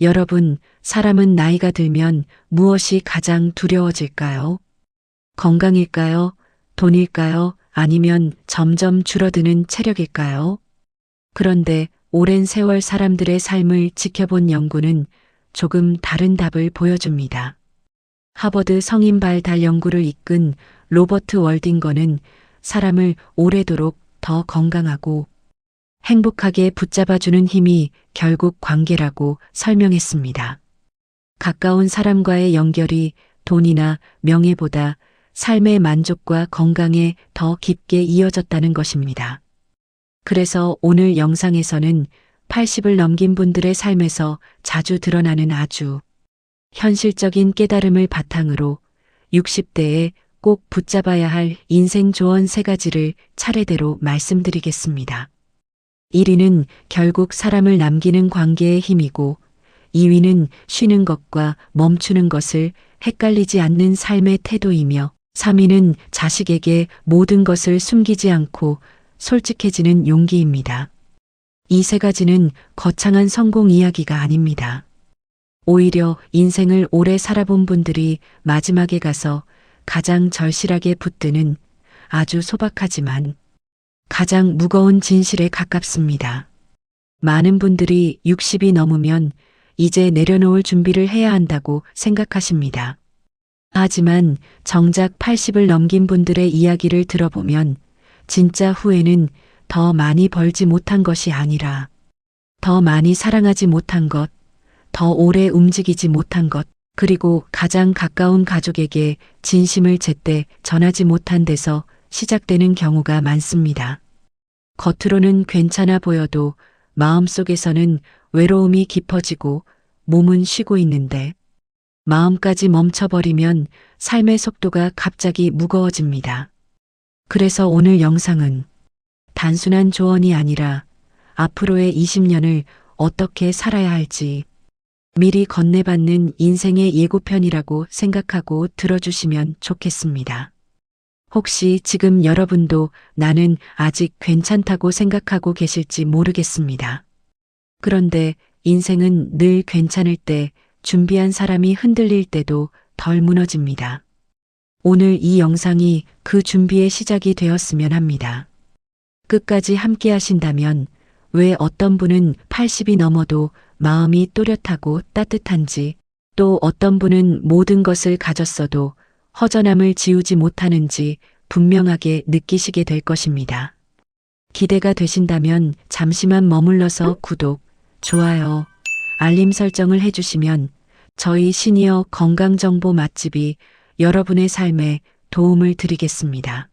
여러분, 사람은 나이가 들면 무엇이 가장 두려워질까요? 건강일까요? 돈일까요? 아니면 점점 줄어드는 체력일까요? 그런데 오랜 세월 사람들의 삶을 지켜본 연구는 조금 다른 답을 보여줍니다. 하버드 성인 발달 연구를 이끈 로버트 월딩거는 사람을 오래도록 더 건강하고 행복하게 붙잡아주는 힘이 결국 관계라고 설명했습니다. 가까운 사람과의 연결이 돈이나 명예보다 삶의 만족과 건강에 더 깊게 이어졌다는 것입니다. 그래서 오늘 영상에서는 80을 넘긴 분들의 삶에서 자주 드러나는 아주 현실적인 깨달음을 바탕으로 60대에 꼭 붙잡아야 할 인생 조언 3가지를 차례대로 말씀드리겠습니다. 1위는 결국 사람을 남기는 관계의 힘이고 2위는 쉬는 것과 멈추는 것을 헷갈리지 않는 삶의 태도이며 3위는 자식에게 모든 것을 숨기지 않고 솔직해지는 용기입니다. 이 3가지는 거창한 성공 이야기가 아닙니다. 오히려 인생을 오래 살아본 분들이 마지막에 가서 가장 절실하게 붙드는 아주 소박하지만 가장 무거운 진실에 가깝습니다. 많은 분들이 60이 넘으면 이제 내려놓을 준비를 해야 한다고 생각하십니다. 하지만 정작 80을 넘긴 분들의 이야기를 들어보면 진짜 후회는 더 많이 벌지 못한 것이 아니라 더 많이 사랑하지 못한 것, 더 오래 움직이지 못한 것, 그리고 가장 가까운 가족에게 진심을 제때 전하지 못한 데서 시작되는 경우가 많습니다. 겉으로는 괜찮아 보여도 마음속에서는 외로움이 깊어지고 몸은 쉬고 있는데 마음까지 멈춰버리면 삶의 속도가 갑자기 무거워집니다. 그래서 오늘 영상은 단순한 조언이 아니라 앞으로의 20년을 어떻게 살아야 할지 미리 건네받는 인생의 예고편이라고 생각하고 들어주시면 좋겠습니다. 혹시 지금 여러분도 나는 아직 괜찮다고 생각하고 계실지 모르겠습니다. 그런데 인생은 늘 괜찮을 때 준비한 사람이 흔들릴 때도 덜 무너집니다. 오늘 이 영상이 그 준비의 시작이 되었으면 합니다. 끝까지 함께 하신다면 왜 어떤 분은 80이 넘어도 마음이 또렷하고 따뜻한지, 또 어떤 분은 모든 것을 가졌어도 허전함을 지우지 못하는지 분명하게 느끼시게 될 것입니다. 기대가 되신다면 잠시만 머물러서 구독, 좋아요, 알림 설정을 해주시면 저희 시니어 건강정보 맛집이 여러분의 삶에 도움을 드리겠습니다.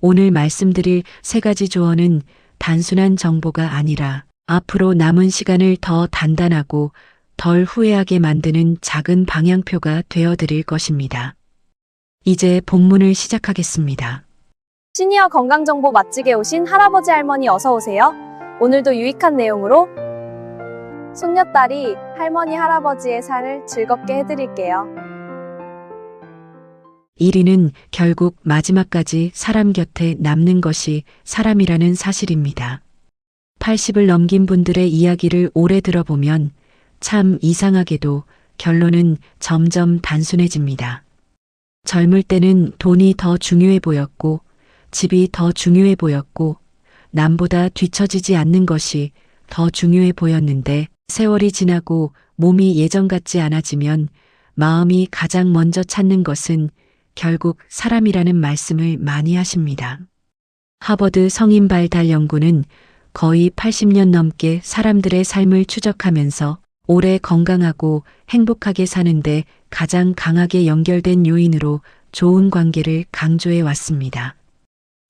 오늘 말씀드릴 3가지 조언은 단순한 정보가 아니라 앞으로 남은 시간을 더 단단하고 덜 후회하게 만드는 작은 방향표가 되어드릴 것입니다. 이제 본문을 시작하겠습니다. 시니어 건강정보 맛집에 오신 할아버지 할머니 어서 오세요. 오늘도 유익한 내용으로 손녀딸이 할머니 할아버지의 삶을 즐겁게 해드릴게요. 1위는 결국 마지막까지 사람 곁에 남는 것이 사람이라는 사실입니다. 80을 넘긴 분들의 이야기를 오래 들어보면 참 이상하게도 결론은 점점 단순해집니다. 젊을 때는 돈이 더 중요해 보였고 집이 더 중요해 보였고 남보다 뒤처지지 않는 것이 더 중요해 보였는데 세월이 지나고 몸이 예전 같지 않아지면 마음이 가장 먼저 찾는 것은 결국 사람이라는 말씀을 많이 하십니다. 하버드 성인 발달 연구는 거의 80년 넘게 사람들의 삶을 추적하면서 오래 건강하고 행복하게 사는데 가장 강하게 연결된 요인으로 좋은 관계를 강조해 왔습니다.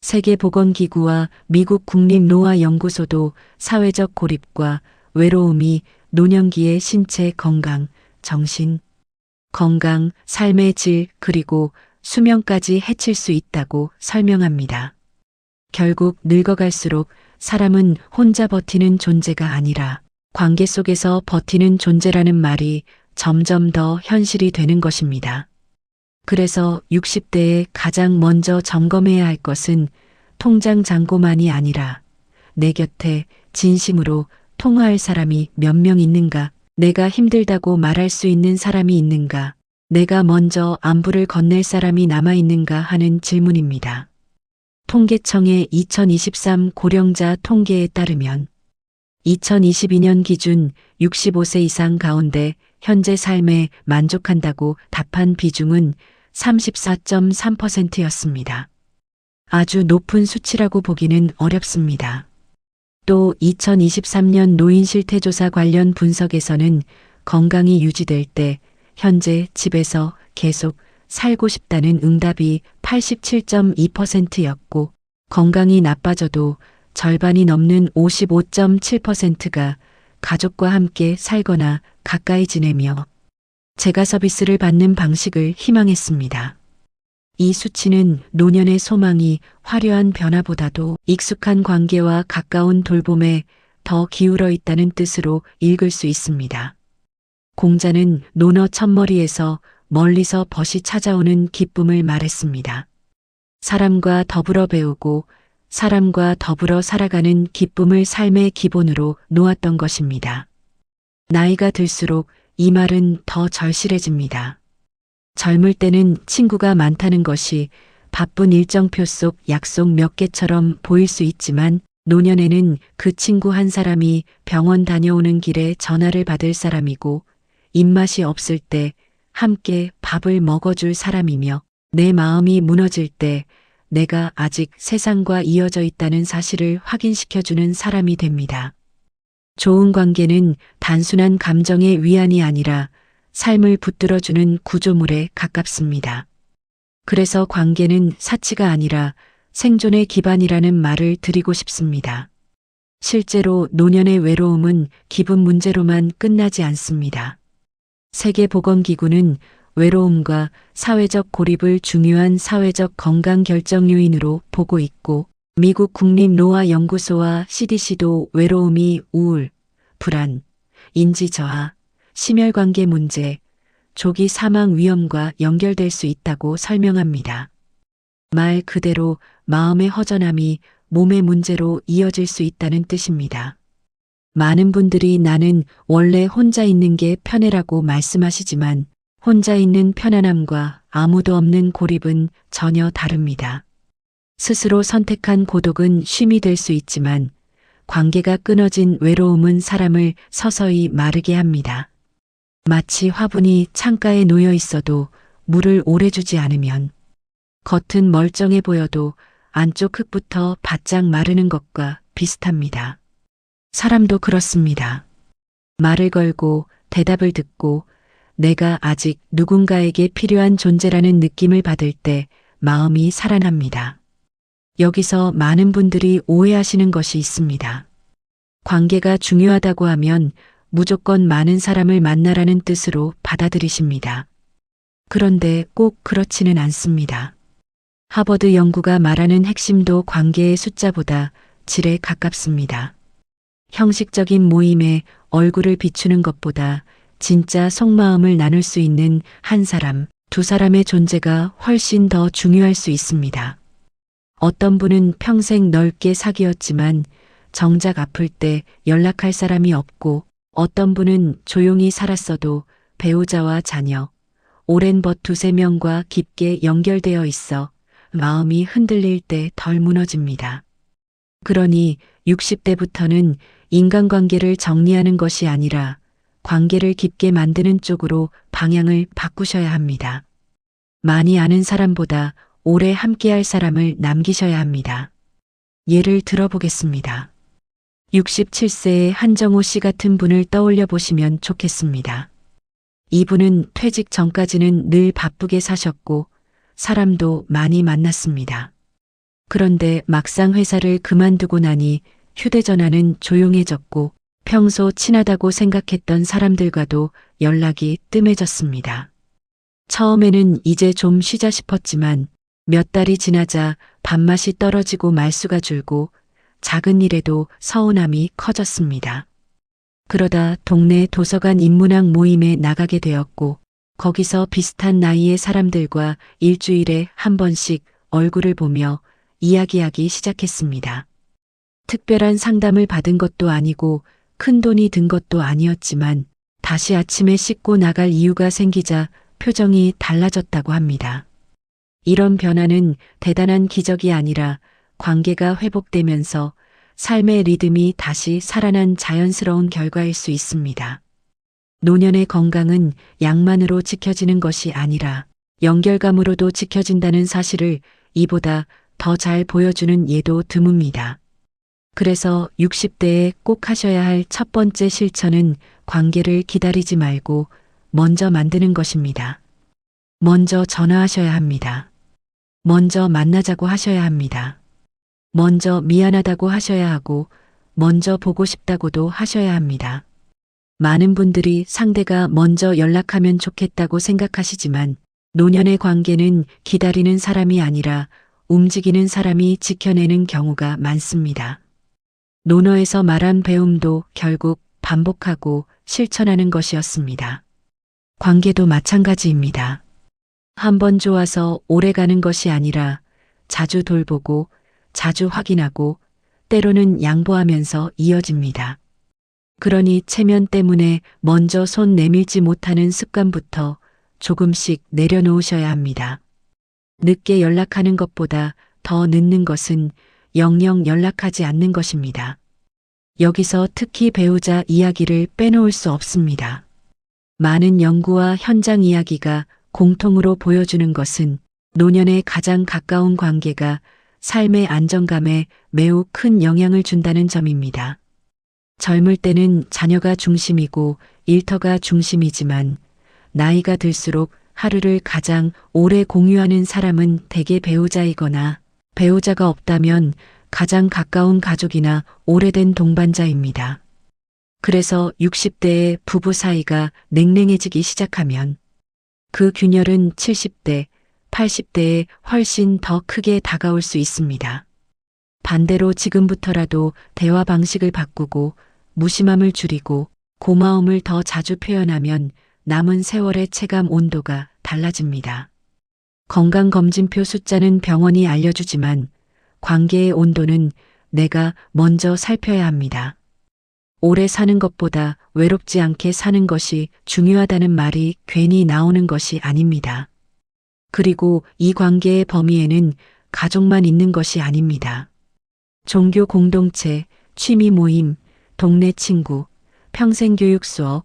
세계보건기구와 미국 국립노화연구소도 사회적 고립과 외로움이 노년기의 신체 건강, 정신 건강, 삶의 질, 그리고 수명까지 해칠 수 있다고 설명합니다. 결국 늙어갈수록 사람은 혼자 버티는 존재가 아니라 관계 속에서 버티는 존재라는 말이 점점 더 현실이 되는 것입니다. 그래서 60대에 가장 먼저 점검해야 할 것은 통장 잔고만이 아니라 내 곁에 진심으로 통화할 사람이 몇 명 있는가 내가 힘들다고 말할 수 있는 사람이 있는가? 내가 먼저 안부를 건넬 사람이 남아있는가 하는 질문입니다. 통계청의 2023 고령자 통계에 따르면 2022년 기준 65세 이상 가운데 현재 삶에 만족한다고 답한 비중은 34.3%였습니다. 아주 높은 수치라고 보기는 어렵습니다. 또 2023년 노인 실태조사 관련 분석에서는 건강이 유지될 때 현재 집에서 계속 살고 싶다는 응답이 87.2%였고 건강이 나빠져도 절반이 넘는 55.7%가 가족과 함께 살거나 가까이 지내며 재가 서비스를 받는 방식을 희망했습니다. 이 수치는 노년의 소망이 화려한 변화보다도 익숙한 관계와 가까운 돌봄에 더 기울어 있다는 뜻으로 읽을 수 있습니다. 공자는 논어 첫머리에서 멀리서 벗이 찾아오는 기쁨을 말했습니다. 사람과 더불어 배우고 사람과 더불어 살아가는 기쁨을 삶의 기본으로 놓았던 것입니다. 나이가 들수록 이 말은 더 절실해집니다. 젊을 때는 친구가 많다는 것이 바쁜 일정표 속 약속 몇 개처럼 보일 수 있지만 노년에는 그 친구 한 사람이 병원 다녀오는 길에 전화를 받을 사람이고 입맛이 없을 때 함께 밥을 먹어줄 사람이며 내 마음이 무너질 때 내가 아직 세상과 이어져 있다는 사실을 확인시켜주는 사람이 됩니다. 좋은 관계는 단순한 감정의 위안이 아니라 삶을 붙들어주는 구조물에 가깝습니다. 그래서 관계는 사치가 아니라 생존의 기반이라는 말을 드리고 싶습니다. 실제로 노년의 외로움은 기분 문제로만 끝나지 않습니다. 세계보건기구는 외로움과 사회적 고립을 중요한 사회적 건강 결정 요인으로 보고 있고 미국 국립노화연구소와 CDC도 외로움이 우울, 불안, 인지 저하, 심혈관계 문제, 조기 사망 위험과 연결될 수 있다고 설명합니다. 말 그대로 마음의 허전함이 몸의 문제로 이어질 수 있다는 뜻입니다. 많은 분들이 나는 원래 혼자 있는 게 편해라고 말씀하시지만 혼자 있는 편안함과 아무도 없는 고립은 전혀 다릅니다. 스스로 선택한 고독은 쉼이 될 수 있지만 관계가 끊어진 외로움은 사람을 서서히 마르게 합니다. 마치 화분이 창가에 놓여 있어도 물을 오래 주지 않으면 겉은 멀쩡해 보여도 안쪽 흙부터 바짝 마르는 것과 비슷합니다. 사람도 그렇습니다. 말을 걸고 대답을 듣고 내가 아직 누군가에게 필요한 존재라는 느낌을 받을 때 마음이 살아납니다. 여기서 많은 분들이 오해하시는 것이 있습니다. 관계가 중요하다고 하면 무조건 많은 사람을 만나라는 뜻으로 받아들이십니다. 그런데 꼭 그렇지는 않습니다. 하버드 연구가 말하는 핵심도 관계의 숫자보다 질에 가깝습니다. 형식적인 모임에 얼굴을 비추는 것보다 진짜 속마음을 나눌 수 있는 한 사람, 두 사람의 존재가 훨씬 더 중요할 수 있습니다. 어떤 분은 평생 넓게 사귀었지만 정작 아플 때 연락할 사람이 없고 어떤 분은 조용히 살았어도 배우자와 자녀, 오랜 벗 두세 명과 깊게 연결되어 있어 마음이 흔들릴 때 덜 무너집니다. 그러니 60대부터는 인간관계를 정리하는 것이 아니라 관계를 깊게 만드는 쪽으로 방향을 바꾸셔야 합니다. 많이 아는 사람보다 오래 함께할 사람을 남기셔야 합니다. 예를 들어보겠습니다. 67세의 한정호 씨 같은 분을 떠올려 보시면 좋겠습니다. 이분은 퇴직 전까지는 늘 바쁘게 사셨고 사람도 많이 만났습니다. 그런데 막상 회사를 그만두고 나니 휴대전화는 조용해졌고 평소 친하다고 생각했던 사람들과도 연락이 뜸해졌습니다. 처음에는 이제 좀 쉬자 싶었지만 몇 달이 지나자 밥맛이 떨어지고 말수가 줄고 작은 일에도 서운함이 커졌습니다. 그러다 동네 도서관 인문학 모임에 나가게 되었고 거기서 비슷한 나이의 사람들과 일주일에 한 번씩 얼굴을 보며 이야기하기 시작했습니다. 특별한 상담을 받은 것도 아니고 큰 돈이 든 것도 아니었지만 다시 아침에 씻고 나갈 이유가 생기자 표정이 달라졌다고 합니다. 이런 변화는 대단한 기적이 아니라 관계가 회복되면서 삶의 리듬이 다시 살아난 자연스러운 결과일 수 있습니다. 노년의 건강은 약만으로 지켜지는 것이 아니라 연결감으로도 지켜진다는 사실을 이보다 더 잘 보여주는 예도 드뭅니다. 그래서 60대에 꼭 하셔야 할 첫 번째 실천은 관계를 기다리지 말고 먼저 만드는 것입니다. 먼저 전화하셔야 합니다. 먼저 만나자고 하셔야 합니다. 먼저 미안하다고 하셔야 하고 먼저 보고 싶다고도 하셔야 합니다. 많은 분들이 상대가 먼저 연락하면 좋겠다고 생각하시지만 노년의 관계는 기다리는 사람이 아니라 움직이는 사람이 지켜내는 경우가 많습니다. 논어에서 말한 배움도 결국 반복하고 실천하는 것이었습니다. 관계도 마찬가지입니다. 한번 좋아서 오래 가는 것이 아니라 자주 돌보고 자주 확인하고 때로는 양보하면서 이어집니다. 그러니 체면 때문에 먼저 손 내밀지 못하는 습관부터 조금씩 내려놓으셔야 합니다. 늦게 연락하는 것보다 더 늦는 것은 영영 연락하지 않는 것입니다. 여기서 특히 배우자 이야기를 빼놓을 수 없습니다. 많은 연구와 현장 이야기가 공통으로 보여주는 것은 노년에 가장 가까운 관계가 삶의 안정감에 매우 큰 영향을 준다는 점입니다. 젊을 때는 자녀가 중심이고 일터가 중심이지만 나이가 들수록 하루를 가장 오래 공유하는 사람은 대개 배우자이거나 배우자가 없다면 가장 가까운 가족이나 오래된 동반자입니다. 그래서 60대의 부부 사이가 냉랭해지기 시작하면 그 균열은 70대, 80대에 훨씬 더 크게 다가올 수 있습니다. 반대로 지금부터라도 대화 방식을 바꾸고 무심함을 줄이고 고마움을 더 자주 표현하면 남은 세월의 체감 온도가 달라집니다. 건강검진표 숫자는 병원이 알려주지만 관계의 온도는 내가 먼저 살펴야 합니다. 오래 사는 것보다 외롭지 않게 사는 것이 중요하다는 말이 괜히 나오는 것이 아닙니다. 그리고 이 관계의 범위에는 가족만 있는 것이 아닙니다. 종교 공동체, 취미 모임, 동네 친구, 평생교육 수업,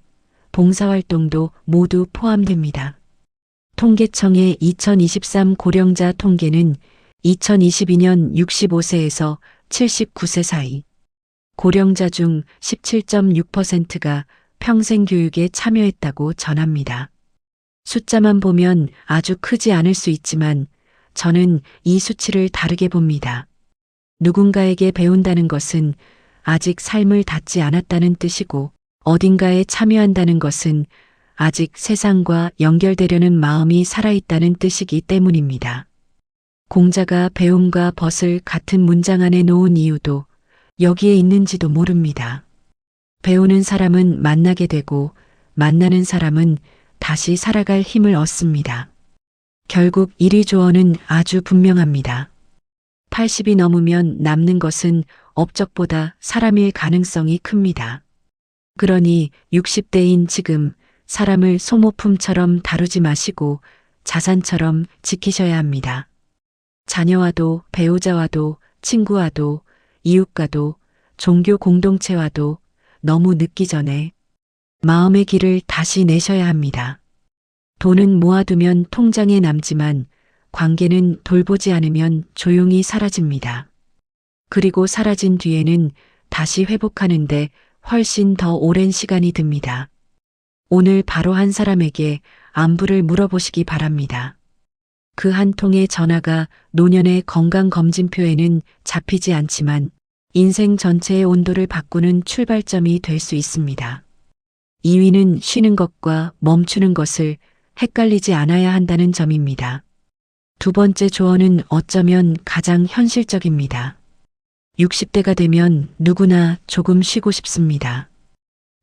봉사활동도 모두 포함됩니다. 통계청의 2023 고령자 통계는 2022년 65세에서 79세 사이 고령자 중 17.6%가 평생교육에 참여했다고 전합니다. 숫자만 보면 아주 크지 않을 수 있지만 저는 이 수치를 다르게 봅니다. 누군가에게 배운다는 것은 아직 삶을 닫지 않았다는 뜻이고 어딘가에 참여한다는 것은 아직 세상과 연결되려는 마음이 살아있다는 뜻이기 때문입니다. 공자가 배움과 벗을 같은 문장 안에 놓은 이유도 여기에 있는지도 모릅니다. 배우는 사람은 만나게 되고 만나는 사람은 다시 살아갈 힘을 얻습니다. 결국 이리 조언은 아주 분명합니다. 80이 넘으면 남는 것은 업적보다 사람일 가능성이 큽니다. 그러니 60대인 지금 사람을 소모품처럼 다루지 마시고 자산처럼 지키셔야 합니다. 자녀와도 배우자와도 친구와도 이웃과도 종교 공동체와도 너무 늦기 전에 마음의 길을 다시 내셔야 합니다. 돈은 모아두면 통장에 남지만 관계는 돌보지 않으면 조용히 사라집니다. 그리고 사라진 뒤에는 다시 회복하는데 훨씬 더 오랜 시간이 듭니다. 오늘 바로 한 사람에게 안부를 물어보시기 바랍니다. 그 한 통의 전화가 노년의 건강검진표에는 잡히지 않지만 인생 전체의 온도를 바꾸는 출발점이 될 수 있습니다. 2위는 쉬는 것과 멈추는 것을 헷갈리지 않아야 한다는 점입니다. 두 번째 조언은 어쩌면 가장 현실적입니다. 60대가 되면 누구나 조금 쉬고 싶습니다.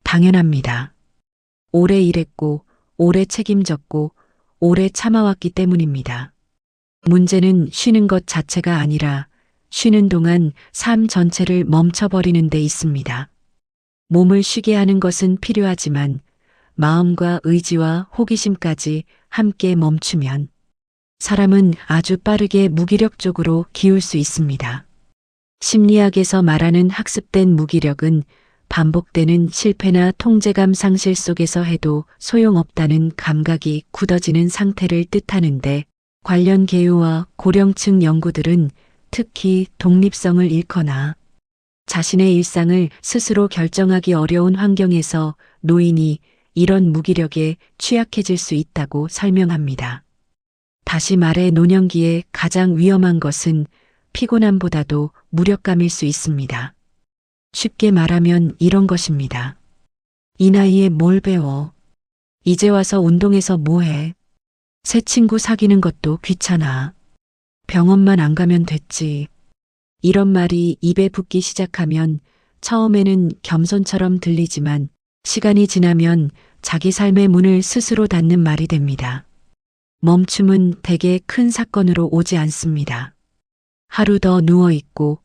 당연합니다. 오래 일했고, 오래 책임졌고, 오래 참아왔기 때문입니다. 문제는 쉬는 것 자체가 아니라 쉬는 동안 삶 전체를 멈춰버리는 데 있습니다. 몸을 쉬게 하는 것은 필요하지만 마음과 의지와 호기심까지 함께 멈추면 사람은 아주 빠르게 무기력 쪽으로 기울 수 있습니다. 심리학에서 말하는 학습된 무기력은 반복되는 실패나 통제감 상실 속에서 해도 소용없다는 감각이 굳어지는 상태를 뜻하는데, 관련 계요와 고령층 연구들은 특히 독립성을 잃거나 자신의 일상을 스스로 결정하기 어려운 환경에서 노인이 이런 무기력에 취약해질 수 있다고 설명합니다. 다시 말해 노년기에 가장 위험한 것은 피곤함보다도 무력감일 수 있습니다. 쉽게 말하면 이런 것입니다. 이 나이에 뭘 배워? 이제 와서 운동해서 뭐해? 새 친구 사귀는 것도 귀찮아. 병원만 안 가면 됐지. 이런 말이 입에 붙기 시작하면 처음에는 겸손처럼 들리지만 시간이 지나면 자기 삶의 문을 스스로 닫는 말이 됩니다. 멈춤은 대개 큰 사건으로 오지 않습니다. 하루 더 누워있고,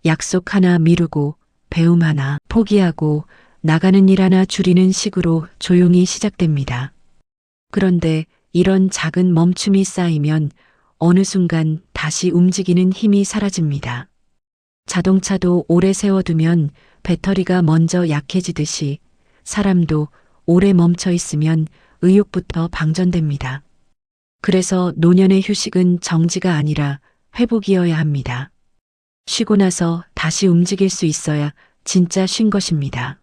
약속 하나 미루고, 배움 하나 포기하고, 나가는 일 하나 줄이는 식으로 조용히 시작됩니다. 그런데 이런 작은 멈춤이 쌓이면 어느 순간 다시 움직이는 힘이 사라집니다. 자동차도 오래 세워두면 배터리가 먼저 약해지듯이 사람도 오래 멈춰 있으면 의욕부터 방전됩니다. 그래서 노년의 휴식은 정지가 아니라 회복이어야 합니다. 쉬고 나서 다시 움직일 수 있어야 진짜 쉰 것입니다.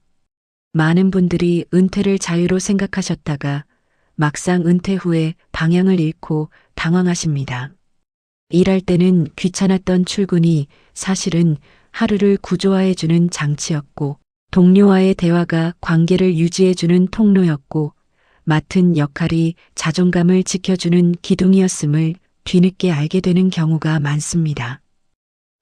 많은 분들이 은퇴를 자유로 생각하셨다가 막상 은퇴 후에 방향을 잃고 당황하십니다. 일할 때는 귀찮았던 출근이 사실은 하루를 구조화해주는 장치였고, 동료와의 대화가 관계를 유지해주는 통로였고, 맡은 역할이 자존감을 지켜주는 기둥이었음을 뒤늦게 알게 되는 경우가 많습니다.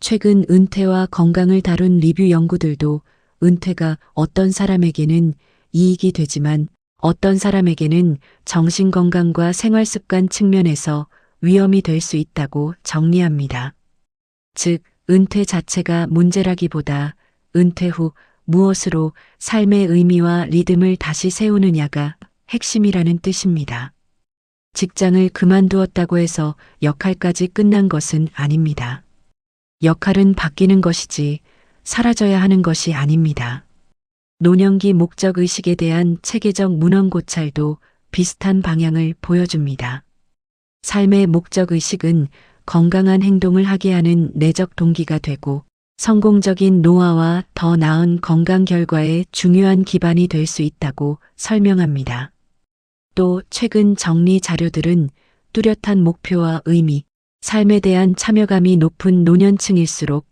최근 은퇴와 건강을 다룬 리뷰 연구들도 은퇴가 어떤 사람에게는 이익이 되지만 어떤 사람에게는 정신건강과 생활습관 측면에서 위험이 될 수 있다고 정리합니다. 즉, 은퇴 자체가 문제라기보다 은퇴 후 무엇으로 삶의 의미와 리듬을 다시 세우느냐가 핵심이라는 뜻입니다. 직장을 그만두었다고 해서 역할까지 끝난 것은 아닙니다. 역할은 바뀌는 것이지 사라져야 하는 것이 아닙니다. 노년기 목적의식에 대한 체계적 문헌 고찰도 비슷한 방향을 보여줍니다. 삶의 목적의식은 건강한 행동을 하게 하는 내적 동기가 되고 성공적인 노화와 더 나은 건강 결과의 중요한 기반이 될 수 있다고 설명합니다. 또 최근 정리 자료들은 뚜렷한 목표와 의미, 삶에 대한 참여감이 높은 노년층일수록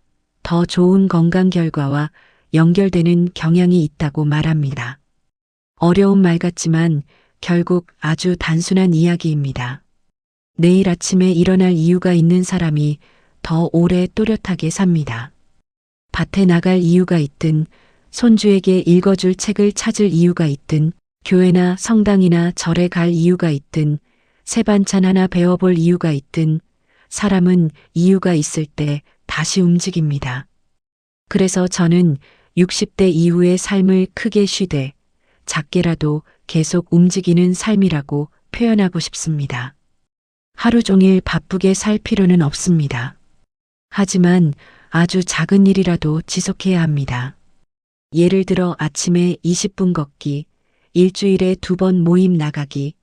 더 좋은 건강 결과와 연결되는 경향이 있다고 말합니다. 어려운 말 같지만 결국 아주 단순한 이야기입니다. 내일 아침에 일어날 이유가 있는 사람이 더 오래 또렷하게 삽니다. 밭에 나갈 이유가 있든, 손주에게 읽어줄 책을 찾을 이유가 있든, 교회나 성당이나 절에 갈 이유가 있든, 새 반찬 하나 배워볼 이유가 있든, 사람은 이유가 있을 때 다시 움직입니다. 그래서 저는 60대 이후의 삶을 크게 쉬되 작게라도 계속 움직이는 삶이라고 표현하고 싶습니다. 하루 종일 바쁘게 살 필요는 없습니다. 하지만 아주 작은 일이라도 지속해야 합니다. 예를 들어 아침에 20분 걷기, 일주일에 2번 모임 나가기,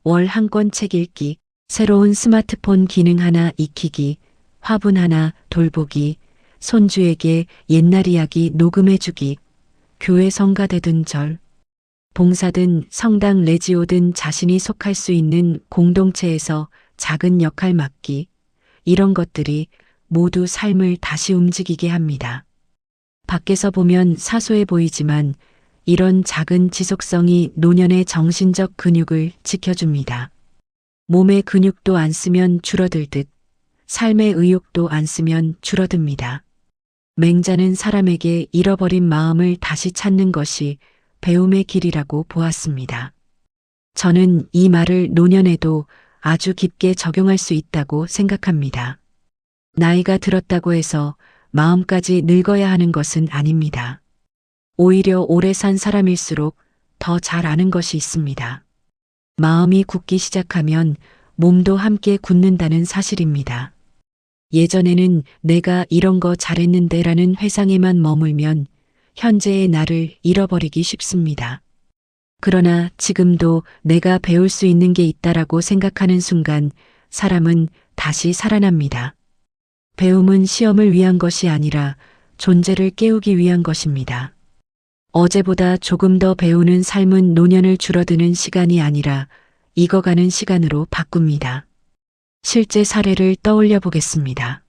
월 한 권 책 읽기, 새로운 스마트폰 기능 하나 익히기, 화분 하나 돌보기, 손주에게 옛날 이야기 녹음해주기, 교회 성가되든 절, 봉사든 성당 레지오든 자신이 속할 수 있는 공동체에서 작은 역할 맡기, 이런 것들이 모두 삶을 다시 움직이게 합니다. 밖에서 보면 사소해 보이지만 이런 작은 지속성이 노년의 정신적 근육을 지켜줍니다. 몸의 근육도 안 쓰면 줄어들듯 삶의 의욕도 안 쓰면 줄어듭니다. 맹자는 사람에게 잃어버린 마음을 다시 찾는 것이 배움의 길이라고 보았습니다. 저는 이 말을 노년에도 아주 깊게 적용할 수 있다고 생각합니다. 나이가 들었다고 해서 마음까지 늙어야 하는 것은 아닙니다. 오히려 오래 산 사람일수록 더 잘 아는 것이 있습니다. 마음이 굳기 시작하면 몸도 함께 굳는다는 사실입니다. 예전에는 내가 이런 거 잘했는데 라는 회상에만 머물면 현재의 나를 잃어버리기 쉽습니다. 그러나 지금도 내가 배울 수 있는 게 있다라고 생각하는 순간 사람은 다시 살아납니다. 배움은 시험을 위한 것이 아니라 존재를 깨우기 위한 것입니다. 어제보다 조금 더 배우는 삶은 노년을 줄어드는 시간이 아니라 익어가는 시간으로 바꿉니다. 실제 사례를 떠올려 보겠습니다.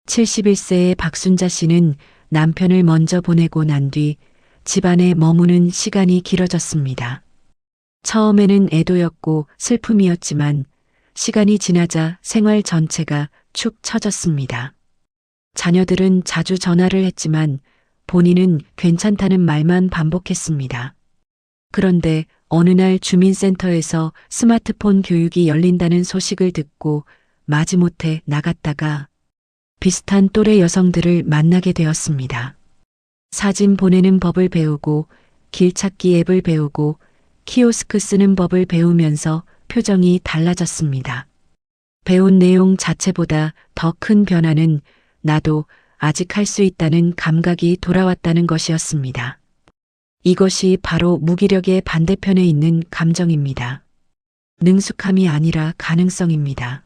71세의 박순자 씨는 남편을 먼저 보내고 난 뒤 집안에 머무는 시간이 길어졌습니다. 처음에는 애도였고 슬픔이었지만 시간이 지나자 생활 전체가 축 처졌습니다. 자녀들은 자주 전화를 했지만 본인은 괜찮다는 말만 반복했습니다. 그런데 어느 날 주민센터에서 스마트폰 교육이 열린다는 소식을 듣고 마지못해 나갔다가 비슷한 또래 여성들을 만나게 되었습니다. 사진 보내는 법을 배우고 길찾기 앱을 배우고 키오스크 쓰는 법을 배우면서 표정이 달라졌습니다. 배운 내용 자체보다 더 큰 변화는 나도 아직 할 수 있다는 감각이 돌아왔다는 것이었습니다. 이것이 바로 무기력의 반대편에 있는 감정입니다. 능숙함이 아니라 가능성입니다.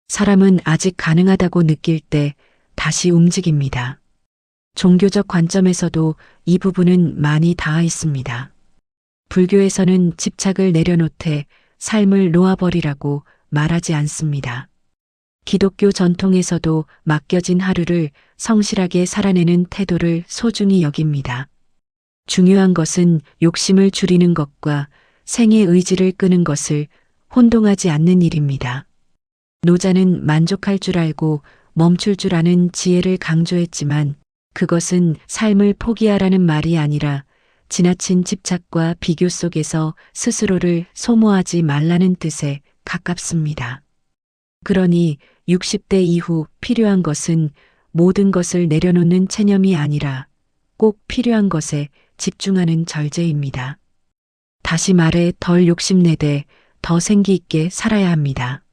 사람은 아직 가능하다고 느낄 때 다시 움직입니다. 종교적 관점에서도 이 부분은 많이 닿아 있습니다. 불교에서는 집착을 내려놓되 삶을 놓아버리라고 말하지 않습니다. 기독교 전통에서도 맡겨진 하루를 성실하게 살아내는 태도를 소중히 여깁니다. 중요한 것은 욕심을 줄이는 것과 생의 의지를 끄는 것을 혼동하지 않는 일입니다. 노자는 만족할 줄 알고 멈출 줄 아는 지혜를 강조했지만 그것은 삶을 포기하라는 말이 아니라 지나친 집착과 비교 속에서 스스로를 소모하지 말라는 뜻에 가깝습니다. 그러니 60대 이후 필요한 것은 모든 것을 내려놓는 체념이 아니라 꼭 필요한 것에 집중하는 절제입니다. 다시 말해 덜 욕심내되 더 생기 있게 살아야 합니다.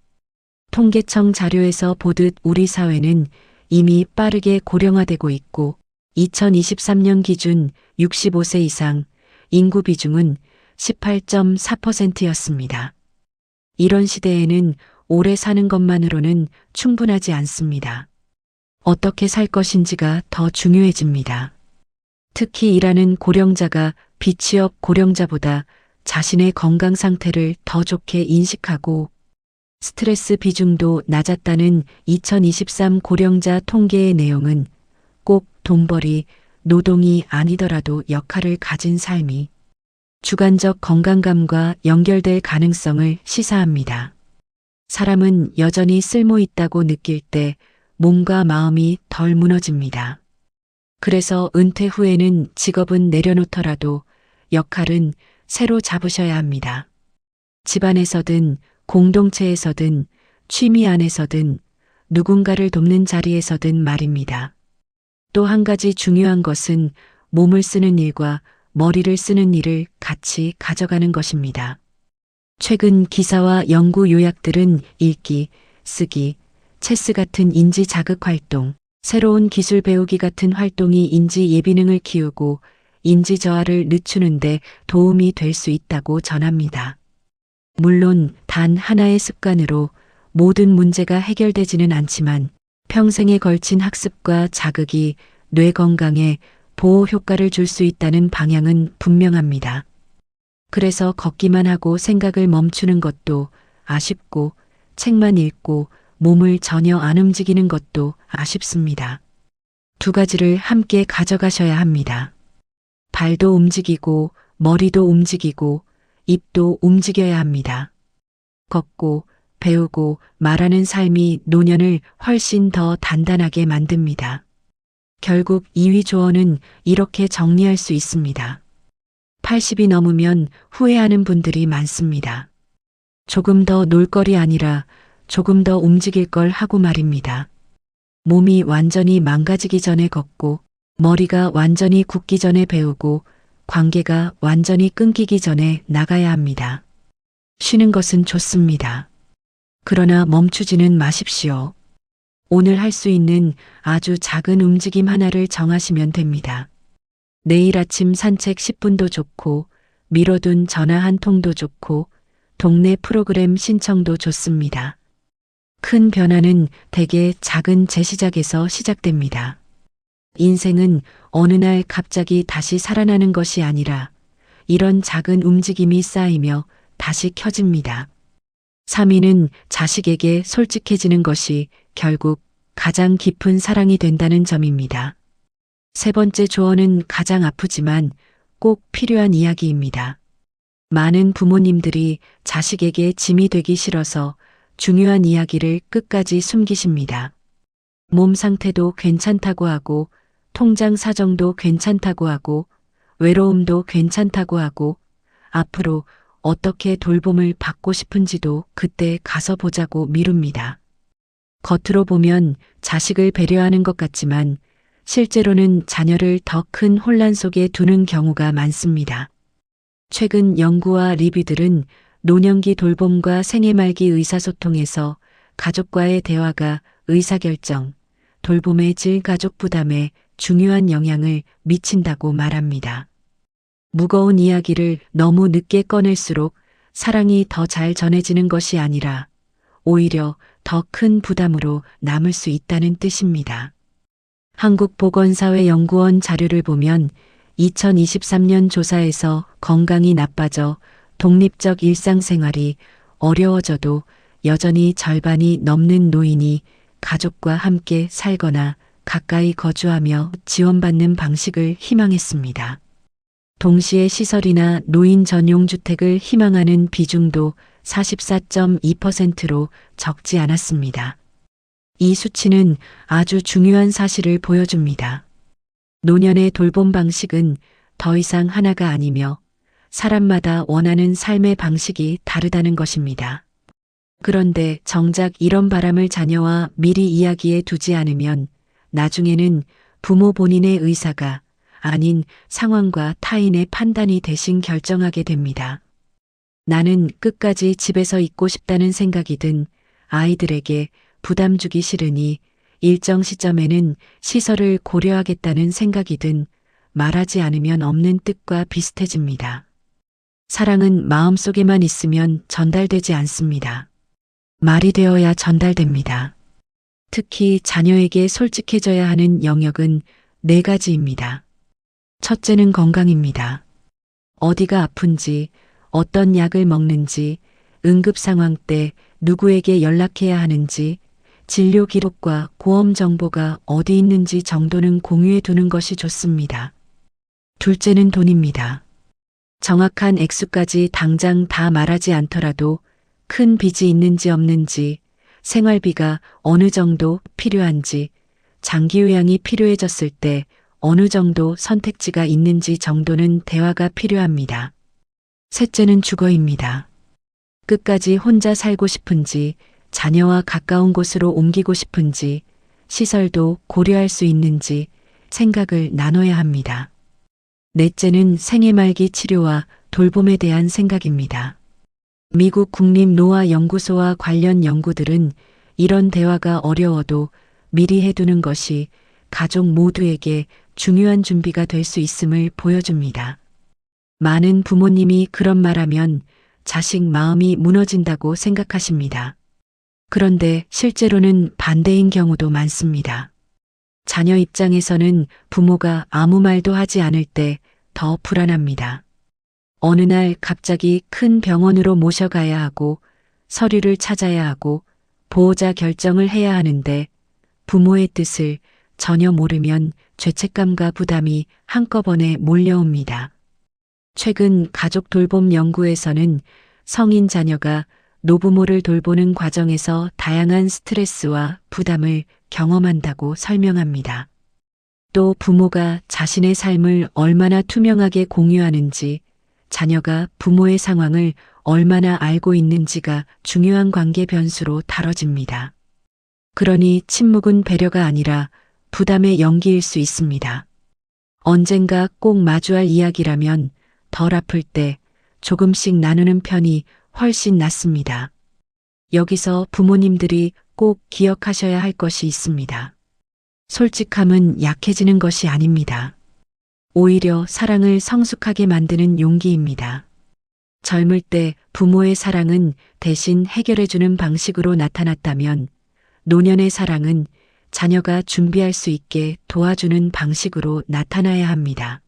통계청 자료에서 보듯 우리 사회는 이미 빠르게 고령화되고 있고 2023년 기준 65세 이상 인구 비중은 18.4%였습니다. 이런 시대에는 오래 사는 것만으로는 충분하지 않습니다. 어떻게 살 것인지가 더 중요해집니다. 특히 일하는 고령자가 비취업 고령자보다 자신의 건강 상태를 더 좋게 인식하고 스트레스 비중도 낮았다는 2023 고령자 통계의 내용은 꼭 돈벌이, 노동이 아니더라도 역할을 가진 삶이 주관적 건강감과 연결될 가능성을 시사합니다. 사람은 여전히 쓸모 있다고 느낄 때 몸과 마음이 덜 무너집니다. 그래서 은퇴 후에는 직업은 내려놓더라도 역할은 새로 잡으셔야 합니다. 집안에서든 공동체에서든 취미 안에서든 누군가를 돕는 자리에서든 말입니다. 또 한 가지 중요한 것은 몸을 쓰는 일과 머리를 쓰는 일을 같이 가져가는 것입니다. 최근 기사와 연구 요약들은 읽기, 쓰기, 체스 같은 인지 자극 활동, 새로운 기술 배우기 같은 활동이 인지 예비능을 키우고 인지 저하를 늦추는 데 도움이 될 수 있다고 전합니다. 물론 단 하나의 습관으로 모든 문제가 해결되지는 않지만 평생에 걸친 학습과 자극이 뇌 건강에 보호 효과를 줄 수 있다는 방향은 분명합니다. 그래서 걷기만 하고 생각을 멈추는 것도 아쉽고 책만 읽고 몸을 전혀 안 움직이는 것도 아쉽습니다. 두 가지를 함께 가져가셔야 합니다. 발도 움직이고 머리도 움직이고 입도 움직여야 합니다. 걷고 배우고 말하는 삶이 노년을 훨씬 더 단단하게 만듭니다. 결국 2위 조언은 이렇게 정리할 수 있습니다. 80이 넘으면 후회하는 분들이 많습니다. 조금 더 놀 거리 아니라 조금 더 움직일 걸 하고 말입니다. 몸이 완전히 망가지기 전에 걷고 머리가 완전히 굳기 전에 배우고 관계가 완전히 끊기기 전에 나가야 합니다. 쉬는 것은 좋습니다. 그러나 멈추지는 마십시오. 오늘 할 수 있는 아주 작은 움직임 하나를 정하시면 됩니다. 내일 아침 산책 10분도 좋고, 미뤄둔 전화 한 통도 좋고, 동네 프로그램 신청도 좋습니다. 큰 변화는 대개 작은 재시작에서 시작됩니다. 인생은 어느 날 갑자기 다시 살아나는 것이 아니라 이런 작은 움직임이 쌓이며 다시 켜집니다. 3위는 자식에게 솔직해지는 것이 결국 가장 깊은 사랑이 된다는 점입니다. 세 번째 조언은 가장 아프지만 꼭 필요한 이야기입니다. 많은 부모님들이 자식에게 짐이 되기 싫어서 중요한 이야기를 끝까지 숨기십니다. 몸 상태도 괜찮다고 하고, 통장 사정도 괜찮다고 하고, 외로움도 괜찮다고 하고, 앞으로 어떻게 돌봄을 받고 싶은지도 그때 가서 보자고 미룹니다. 겉으로 보면 자식을 배려하는 것 같지만 실제로는 자녀를 더 큰 혼란 속에 두는 경우가 많습니다. 최근 연구와 리뷰들은 노년기 돌봄과 생애 말기 의사소통에서 가족과의 대화가 의사결정, 돌봄의 질, 가족 부담에 중요한 영향을 미친다고 말합니다. 무거운 이야기를 너무 늦게 꺼낼수록 사랑이 더 잘 전해지는 것이 아니라 오히려 더 큰 부담으로 남을 수 있다는 뜻입니다. 한국보건사회연구원 자료를 보면 2023년 조사에서 건강이 나빠져 독립적 일상생활이 어려워져도 여전히 절반이 넘는 노인이 가족과 함께 살거나 가까이 거주하며 지원받는 방식을 희망했습니다. 동시에 시설이나 노인 전용 주택을 희망하는 비중도 44.2%로 적지 않았습니다. 이 수치는 아주 중요한 사실을 보여줍니다. 노년의 돌봄 방식은 더 이상 하나가 아니며 사람마다 원하는 삶의 방식이 다르다는 것입니다. 그런데 정작 이런 바람을 자녀와 미리 이야기해 두지 않으면 나중에는 부모 본인의 의사가 아닌 상황과 타인의 판단이 대신 결정하게 됩니다. 나는 끝까지 집에서 있고 싶다는 생각이든 아이들에게 부담 주기 싫으니 일정 시점에는 시설을 고려하겠다는 생각이든 말하지 않으면 없는 뜻과 비슷해집니다. 사랑은 마음속에만 있으면 전달되지 않습니다. 말이 되어야 전달됩니다. 특히 자녀에게 솔직해져야 하는 영역은 4가지입니다. 첫째는 건강입니다. 어디가 아픈지, 어떤 약을 먹는지, 응급 상황 때 누구에게 연락해야 하는지, 진료 기록과 보험 정보가 어디 있는지 정도는 공유해 두는 것이 좋습니다. 둘째는 돈입니다. 정확한 액수까지 당장 다 말하지 않더라도 큰 빚이 있는지 없는지, 생활비가 어느 정도 필요한지, 장기 요양이 필요해졌을 때 어느 정도 선택지가 있는지 정도는 대화가 필요합니다. 셋째는 주거입니다. 끝까지 혼자 살고 싶은지, 자녀와 가까운 곳으로 옮기고 싶은지, 시설도 고려할 수 있는지 생각을 나눠야 합니다. 넷째는 생애 말기 치료와 돌봄에 대한 생각입니다. 미국 국립노화연구소와 관련 연구들은 이런 대화가 어려워도 미리 해두는 것이 가족 모두에게 중요한 준비가 될 수 있음을 보여줍니다. 많은 부모님이 그런 말하면 자식 마음이 무너진다고 생각하십니다. 그런데 실제로는 반대인 경우도 많습니다. 자녀 입장에서는 부모가 아무 말도 하지 않을 때 더 불안합니다. 어느 날 갑자기 큰 병원으로 모셔가야 하고 서류를 찾아야 하고 보호자 결정을 해야 하는데 부모의 뜻을 전혀 모르면 죄책감과 부담이 한꺼번에 몰려옵니다. 최근 가족 돌봄 연구에서는 성인 자녀가 노부모를 돌보는 과정에서 다양한 스트레스와 부담을 경험한다고 설명합니다. 또 부모가 자신의 삶을 얼마나 투명하게 공유하는지, 자녀가 부모의 상황을 얼마나 알고 있는지가 중요한 관계 변수로 다뤄집니다. 그러니 침묵은 배려가 아니라 부담의 연기일 수 있습니다. 언젠가 꼭 마주할 이야기라면 덜 아플 때 조금씩 나누는 편이 훨씬 낫습니다. 여기서 부모님들이 꼭 기억하셔야 할 것이 있습니다. 솔직함은 약해지는 것이 아닙니다. 오히려 사랑을 성숙하게 만드는 용기입니다. 젊을 때 부모의 사랑은 대신 해결해주는 방식으로 나타났다면 노년의 사랑은 자녀가 준비할 수 있게 도와주는 방식으로 나타나야 합니다.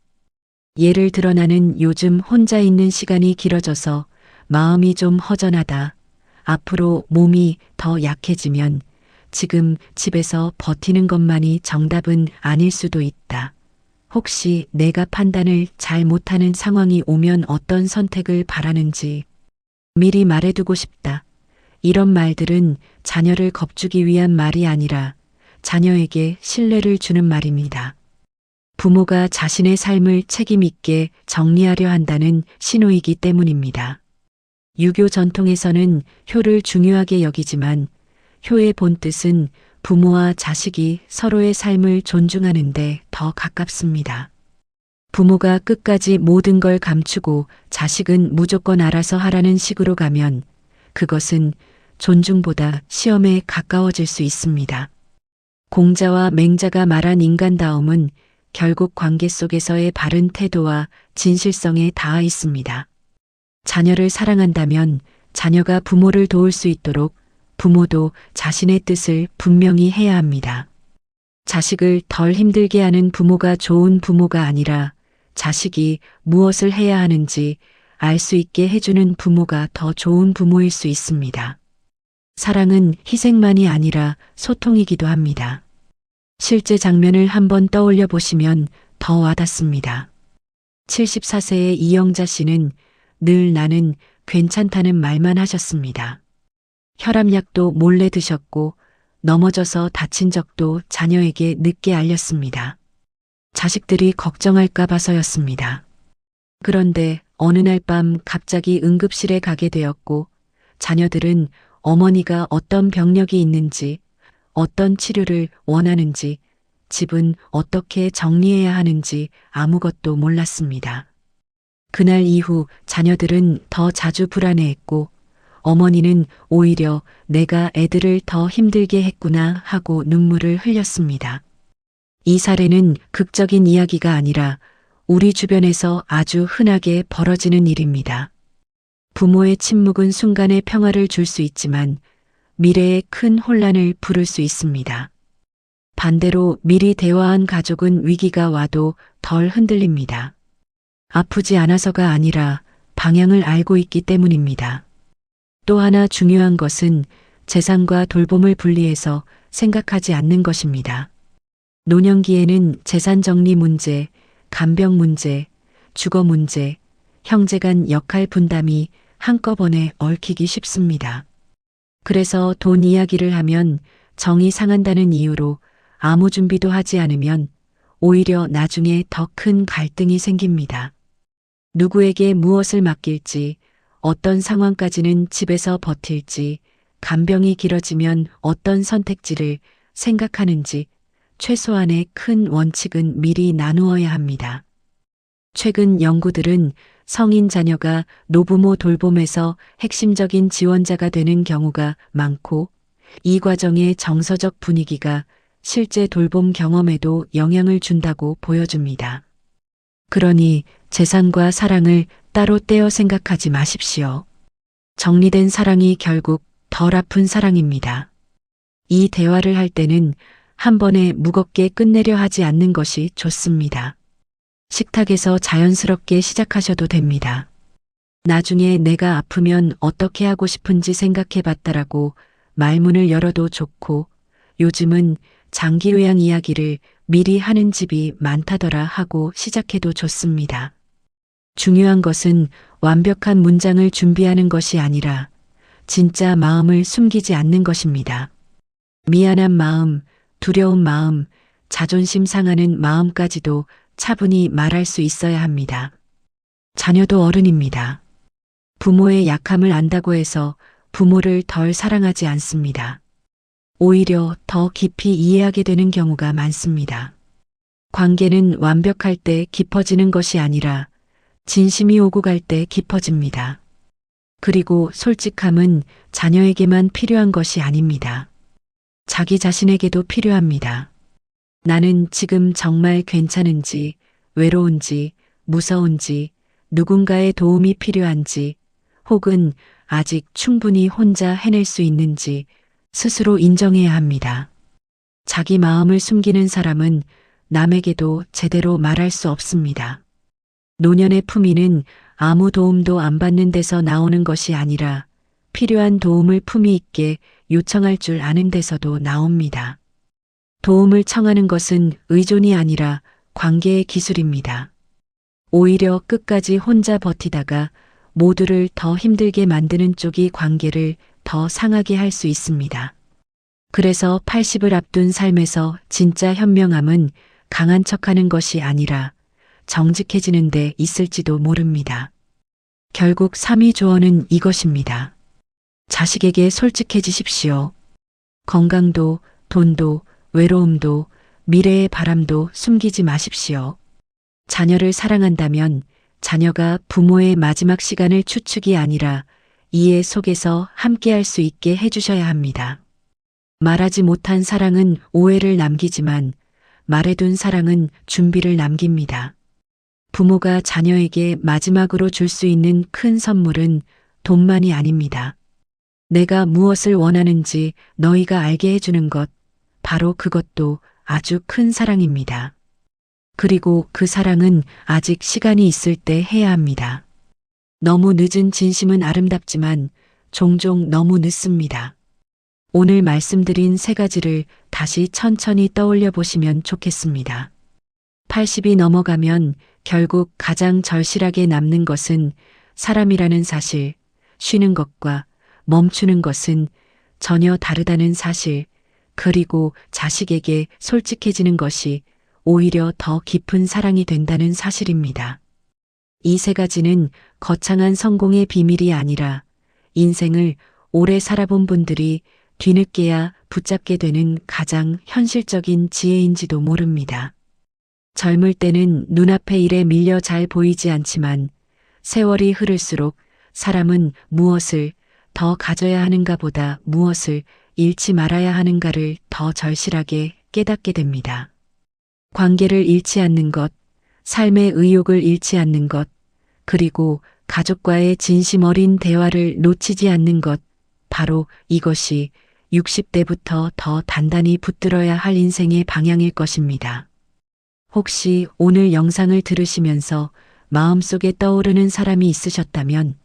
예를 들어 나는 요즘 혼자 있는 시간이 길어져서 마음이 좀 허전하다. 앞으로 몸이 더 약해지면 지금 집에서 버티는 것만이 정답은 아닐 수도 있다. 혹시 내가 판단을 잘 못하는 상황이 오면 어떤 선택을 바라는지 미리 말해두고 싶다. 이런 말들은 자녀를 겁주기 위한 말이 아니라 자녀에게 신뢰를 주는 말입니다. 부모가 자신의 삶을 책임있게 정리하려 한다는 신호이기 때문입니다. 유교 전통에서는 효를 중요하게 여기지만 효의 본뜻은 부모와 자식이 서로의 삶을 존중하는 데 더 가깝습니다. 부모가 끝까지 모든 걸 감추고 자식은 무조건 알아서 하라는 식으로 가면 그것은 존중보다 시험에 가까워질 수 있습니다. 공자와 맹자가 말한 인간다움은 결국 관계 속에서의 바른 태도와 진실성에 닿아 있습니다. 자녀를 사랑한다면 자녀가 부모를 도울 수 있도록 부모도 자신의 뜻을 분명히 해야 합니다. 자식을 덜 힘들게 하는 부모가 좋은 부모가 아니라 자식이 무엇을 해야 하는지 알 수 있게 해주는 부모가 더 좋은 부모일 수 있습니다. 사랑은 희생만이 아니라 소통이기도 합니다. 실제 장면을 한번 떠올려 보시면 더 와닿습니다. 74세의 이영자 씨는 늘 나는 괜찮다는 말만 하셨습니다. 혈압약도 몰래 드셨고 넘어져서 다친 적도 자녀에게 늦게 알렸습니다. 자식들이 걱정할까 봐서였습니다. 그런데 어느 날 밤 갑자기 응급실에 가게 되었고 자녀들은 어머니가 어떤 병력이 있는지, 어떤 치료를 원하는지, 집은 어떻게 정리해야 하는지 아무것도 몰랐습니다. 그날 이후 자녀들은 더 자주 불안해했고 어머니는 오히려 내가 애들을 더 힘들게 했구나 하고 눈물을 흘렸습니다. 이 사례는 극적인 이야기가 아니라 우리 주변에서 아주 흔하게 벌어지는 일입니다. 부모의 침묵은 순간의 평화를 줄 수 있지만 미래에 큰 혼란을 부를 수 있습니다. 반대로 미리 대화한 가족은 위기가 와도 덜 흔들립니다. 아프지 않아서가 아니라 방향을 알고 있기 때문입니다. 또 하나 중요한 것은 재산과 돌봄을 분리해서 생각하지 않는 것입니다. 노년기에는 재산 정리 문제, 간병 문제, 주거 문제, 형제 간 역할 분담이 한꺼번에 얽히기 쉽습니다. 그래서 돈 이야기를 하면 정이 상한다는 이유로 아무 준비도 하지 않으면 오히려 나중에 더 큰 갈등이 생깁니다. 누구에게 무엇을 맡길지, 어떤 상황까지는 집에서 버틸지, 간병이 길어지면 어떤 선택지를 생각하는지 최소한의 큰 원칙은 미리 나누어야 합니다. 최근 연구들은 성인 자녀가 노부모 돌봄에서 핵심적인 지원자가 되는 경우가 많고 이 과정의 정서적 분위기가 실제 돌봄 경험에도 영향을 준다고 보여줍니다. 그러니 재산과 사랑을 따로 떼어 생각하지 마십시오. 정리된 사랑이 결국 덜 아픈 사랑입니다. 이 대화를 할 때는 한 번에 무겁게 끝내려 하지 않는 것이 좋습니다. 식탁에서 자연스럽게 시작하셔도 됩니다. 나중에 내가 아프면 어떻게 하고 싶은지 생각해 봤다라고 말문을 열어도 좋고 요즘은 장기 요양 이야기를 미리 하는 집이 많다더라 하고 시작해도 좋습니다. 중요한 것은 완벽한 문장을 준비하는 것이 아니라 진짜 마음을 숨기지 않는 것입니다. 미안한 마음, 두려운 마음, 자존심 상하는 마음까지도 차분히 말할 수 있어야 합니다. 자녀도 어른입니다. 부모의 약함을 안다고 해서 부모를 덜 사랑하지 않습니다. 오히려 더 깊이 이해하게 되는 경우가 많습니다. 관계는 완벽할 때 깊어지는 것이 아니라 진심이 오고 갈 때 깊어집니다. 그리고 솔직함은 자녀에게만 필요한 것이 아닙니다. 자기 자신에게도 필요합니다. 나는 지금 정말 괜찮은지, 외로운지, 무서운지, 누군가의 도움이 필요한지, 혹은 아직 충분히 혼자 해낼 수 있는지 스스로 인정해야 합니다. 자기 마음을 숨기는 사람은 남에게도 제대로 말할 수 없습니다. 노년의 품위는 아무 도움도 안 받는 데서 나오는 것이 아니라 필요한 도움을 품위 있게 요청할 줄 아는 데서도 나옵니다. 도움을 청하는 것은 의존이 아니라 관계의 기술입니다. 오히려 끝까지 혼자 버티다가 모두를 더 힘들게 만드는 쪽이 관계를 더 상하게 할 수 있습니다. 그래서 80을 앞둔 삶에서 진짜 현명함은 강한 척하는 것이 아니라 정직해지는 데 있을지도 모릅니다. 결국 3위 조언은 이것입니다. 자식에게 솔직해지십시오. 건강도, 돈도, 외로움도, 미래의 바람도 숨기지 마십시오. 자녀를 사랑한다면 자녀가 부모의 마지막 시간을 추측이 아니라 이해 속에서 함께할 수 있게 해주셔야 합니다. 말하지 못한 사랑은 오해를 남기지만 말해둔 사랑은 준비를 남깁니다. 부모가 자녀에게 마지막으로 줄 수 있는 큰 선물은 돈만이 아닙니다. 내가 무엇을 원하는지 너희가 알게 해주는 것, 바로 그것도 아주 큰 사랑입니다. 그리고 그 사랑은 아직 시간이 있을 때 해야 합니다. 너무 늦은 진심은 아름답지만 종종 너무 늦습니다. 오늘 말씀드린 3가지를 다시 천천히 떠올려 보시면 좋겠습니다. 80이 넘어가면 결국 가장 절실하게 남는 것은 사람이라는 사실, 쉬는 것과 멈추는 것은 전혀 다르다는 사실, 그리고 자식에게 솔직해지는 것이 오히려 더 깊은 사랑이 된다는 사실입니다. 이 3가지는 거창한 성공의 비밀이 아니라 인생을 오래 살아본 분들이 뒤늦게야 붙잡게 되는 가장 현실적인 지혜인지도 모릅니다. 젊을 때는 눈앞의 일에 밀려 잘 보이지 않지만 세월이 흐를수록 사람은 무엇을 더 가져야 하는가 보다 무엇을 잃지 말아야 하는가를 더 절실하게 깨닫게 됩니다. 관계를 잃지 않는 것, 삶의 의욕을 잃지 않는 것, 그리고 가족과의 진심 어린 대화를 놓치지 않는 것, 바로 이것이 60대부터 더 단단히 붙들어야 할 인생의 방향일 것입니다. 혹시 오늘 영상을 들으시면서 마음속에 떠오르는 사람이 있으셨다면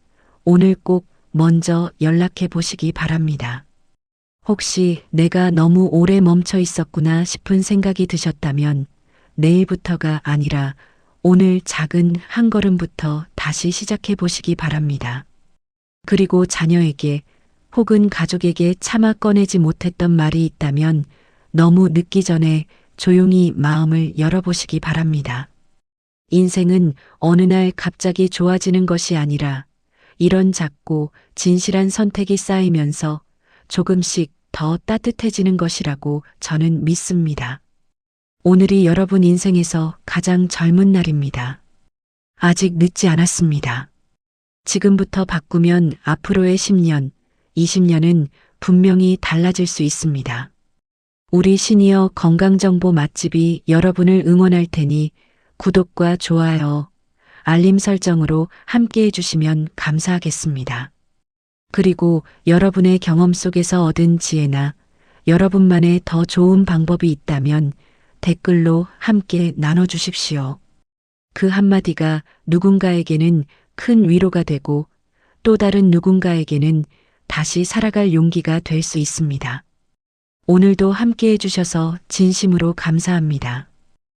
오늘 꼭 먼저 연락해 보시기 바랍니다. 혹시 내가 너무 오래 멈춰 있었구나 싶은 생각이 드셨다면 내일부터가 아니라 오늘 작은 한 걸음부터 다시 시작해 보시기 바랍니다. 그리고 자녀에게 혹은 가족에게 차마 꺼내지 못했던 말이 있다면 너무 늦기 전에 조용히 마음을 열어보시기 바랍니다. 인생은 어느 날 갑자기 좋아지는 것이 아니라 이런 작고 진실한 선택이 쌓이면서 조금씩 더 따뜻해지는 것이라고 저는 믿습니다. 오늘이 여러분 인생에서 가장 젊은 날입니다. 아직 늦지 않았습니다. 지금부터 바꾸면 앞으로의 10년, 20년은 분명히 달라질 수 있습니다. 우리 시니어 건강정보 맛집이 여러분을 응원할 테니 구독과 좋아요, 알림 설정으로 함께 해주시면 감사하겠습니다. 그리고 여러분의 경험 속에서 얻은 지혜나 여러분만의 더 좋은 방법이 있다면 댓글로 함께 나눠주십시오. 그 한마디가 누군가에게는 큰 위로가 되고 또 다른 누군가에게는 다시 살아갈 용기가 될 수 있습니다. 오늘도 함께 해주셔서 진심으로 감사합니다.